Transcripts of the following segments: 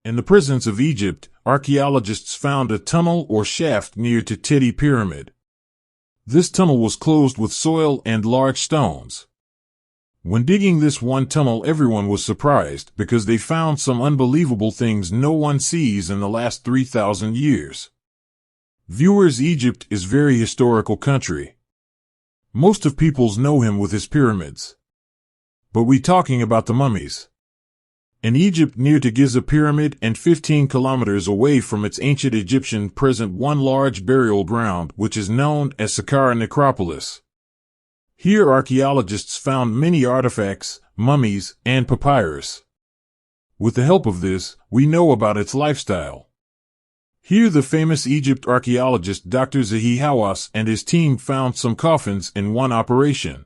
In the prisons of Egypt, archaeologists found a tunnel or shaft near to Teti Pyramid. This tunnel was closed with soil and large stones. When digging this one tunnel, everyone was surprised because they found some unbelievable things no one sees in the last 3,000 years. Viewers, Egypt is very historical country. Most of peoples know him with his pyramids. But we talking about the mummies. In Egypt, near to Giza Pyramid and 15 kilometers away from its ancient Egyptian present one large burial ground which is known as Saqqara Necropolis. Here archaeologists found many artifacts, mummies, and papyrus. With the help of this, we know about its lifestyle. Here the famous Egypt archaeologist Dr. Zahi Hawass and his team found some coffins in one operation.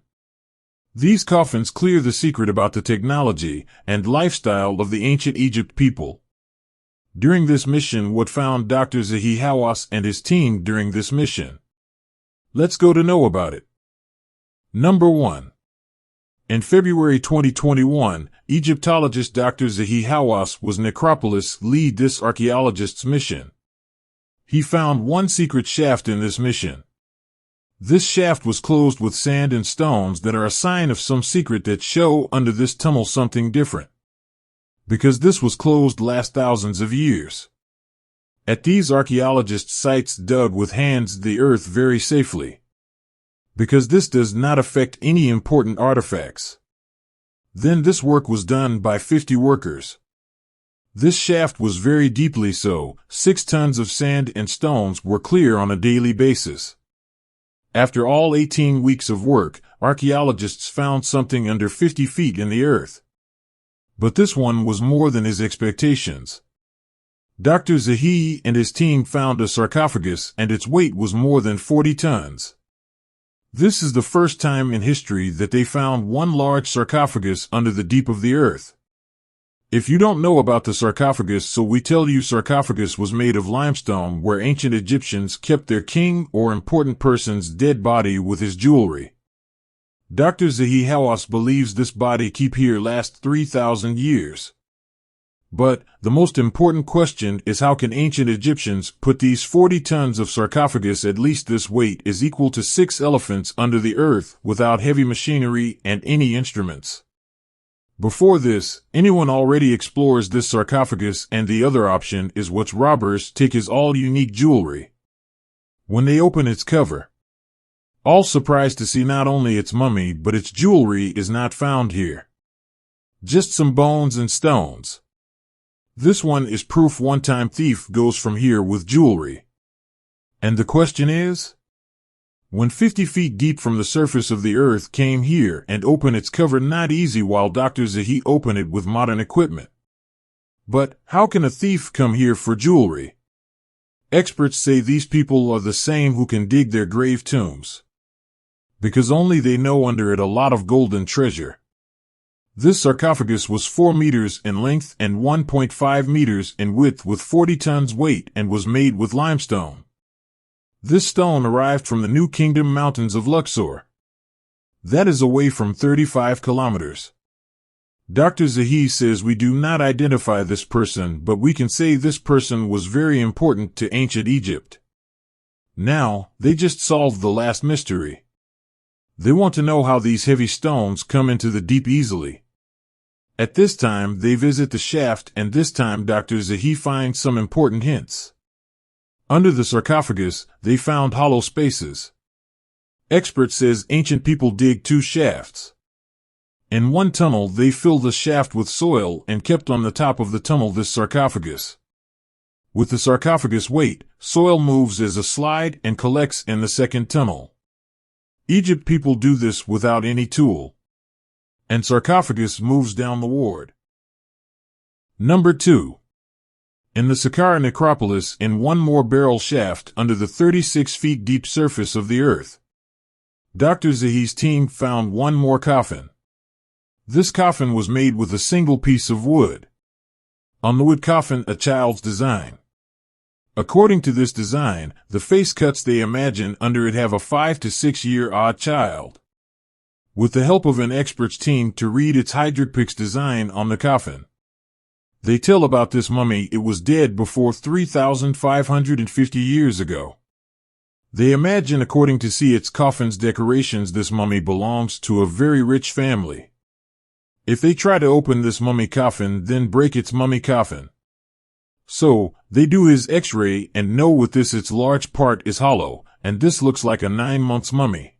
These coffins clear the secret about the technology and lifestyle of the ancient Egypt people. During this mission, what found Dr. Zahi Hawass and his team during this mission? Let's go to know about it. Number 1. In February 2021, Egyptologist Dr. Zahi Hawass was Necropolis lead this archaeologist's mission. He found one secret shaft in this mission. This shaft was closed with sand and stones that are a sign of some secret that show under this tunnel something different. Because this was closed last thousands of years. At these archaeologists' sites dug with hands the earth very safely. Because this does not affect any important artifacts. Then this work was done by 50 workers. This shaft was very deeply so, 6 tons of sand and stones were clear on a daily basis. After all 18 weeks of work, archaeologists found something under 50 feet in the earth. But this one was more than his expectations. Dr. Zahi and his team found a sarcophagus and its weight was more than 40 tons. This is the first time in history that they found one large sarcophagus under the deep of the earth. If you don't know about the sarcophagus, so we tell you, sarcophagus was made of limestone where ancient Egyptians kept their king or important person's dead body with his jewelry. Dr. Zahi Hawass believes this body keep here last 3,000 years. But the most important question is, how can ancient Egyptians put these 40 tons of sarcophagus, at least this weight is equal to 6 elephants, under the earth without heavy machinery and any instruments? Before this, anyone already explores this sarcophagus, and the other option is what robbers take his all-unique jewelry. When they open its cover, all surprised to see not only its mummy but its jewelry is not found here. Just some bones and stones. This one is proof one-time thief goes from here with jewelry. And the question is? When 50 feet deep from the surface of the earth came here and open its cover, not easy while Dr. Zahi opened it with modern equipment. But how can a thief come here for jewelry? Experts say these people are the same who can dig their grave tombs. Because only they know under it a lot of golden treasure. This sarcophagus was 4 meters in length and 1.5 meters in width with 40 tons weight and was made with limestone. This stone arrived from the New Kingdom mountains of Luxor. That is away from 35 kilometers. Dr. Zahi says we do not identify this person, but we can say this person was very important to ancient Egypt. Now, they just solved the last mystery. They want to know how these heavy stones come into the deep easily. At this time, they visit the shaft, and this time Dr. Zahi finds some important hints. Under the sarcophagus, they found hollow spaces. Expert says ancient people dig 2 shafts. In one tunnel, they filled the shaft with soil and kept on the top of the tunnel this sarcophagus. With the sarcophagus weight, soil moves as a slide and collects in the second tunnel. Egypt people do this without any tool. And sarcophagus moves down the ward. Number 2. In the Saqqara Necropolis, in one more barrel shaft under the 36 feet deep surface of the earth. Dr. Zahi's team found one more coffin. This coffin was made with a single piece of wood. On the wood coffin, a child's design. According to this design, the face cuts they imagine under it have a 5 to 6 year old child. With the help of an expert's team to read its hieroglyphics design on the coffin. They tell about this mummy it was dead before 3,550 years ago. They imagine, according to see its coffin's decorations, this mummy belongs to a very rich family. If they try to open this mummy coffin, then break its mummy coffin. So, they do his x-ray and know with this its large part is hollow, and this looks like a 9 months mummy.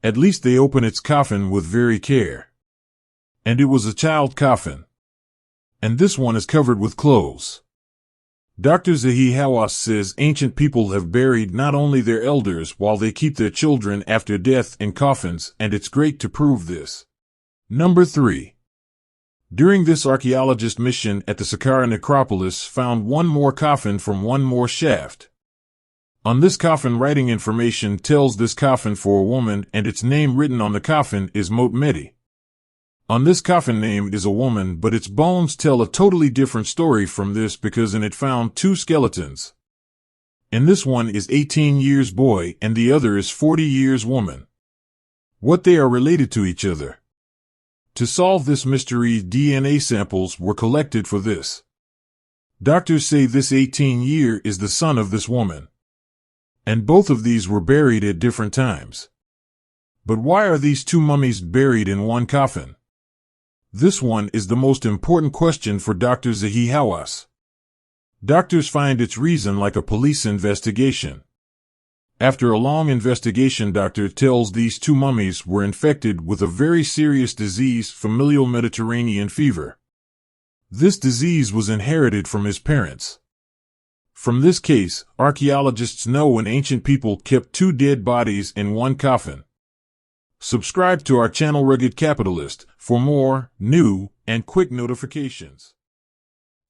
At least they open its coffin with very care. And it was a child coffin. And this one is covered with clothes. Dr. Zahi Hawass says ancient people have buried not only their elders while they keep their children after death in coffins, and it's great to prove this. Number 3. During this archaeologist mission at the Saqqara necropolis found one more coffin from one more shaft. On this coffin writing information tells this coffin for a woman, and its name written on the coffin is Mot Medi. On this coffin name is a woman, but its bones tell a totally different story from this because in it found 2 skeletons. In this one is 18 years boy and the other is 40 years woman. What they are related to each other. To solve this mystery, DNA samples were collected for this. Doctors say this 18-year is the son of this woman. And both of these were buried at different times. But why are these 2 mummies buried in one coffin? This one is the most important question for Dr. Zahi Hawass. Doctors find its reason like a police investigation. After a long investigation, doctor tells these 2 mummies were infected with a very serious disease, familial Mediterranean fever. This disease was inherited from his parents. From this case, archaeologists know an ancient people kept 2 dead bodies in one coffin. Subscribe to our channel Rugged Capitalist for more new and quick notifications.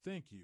Thank you.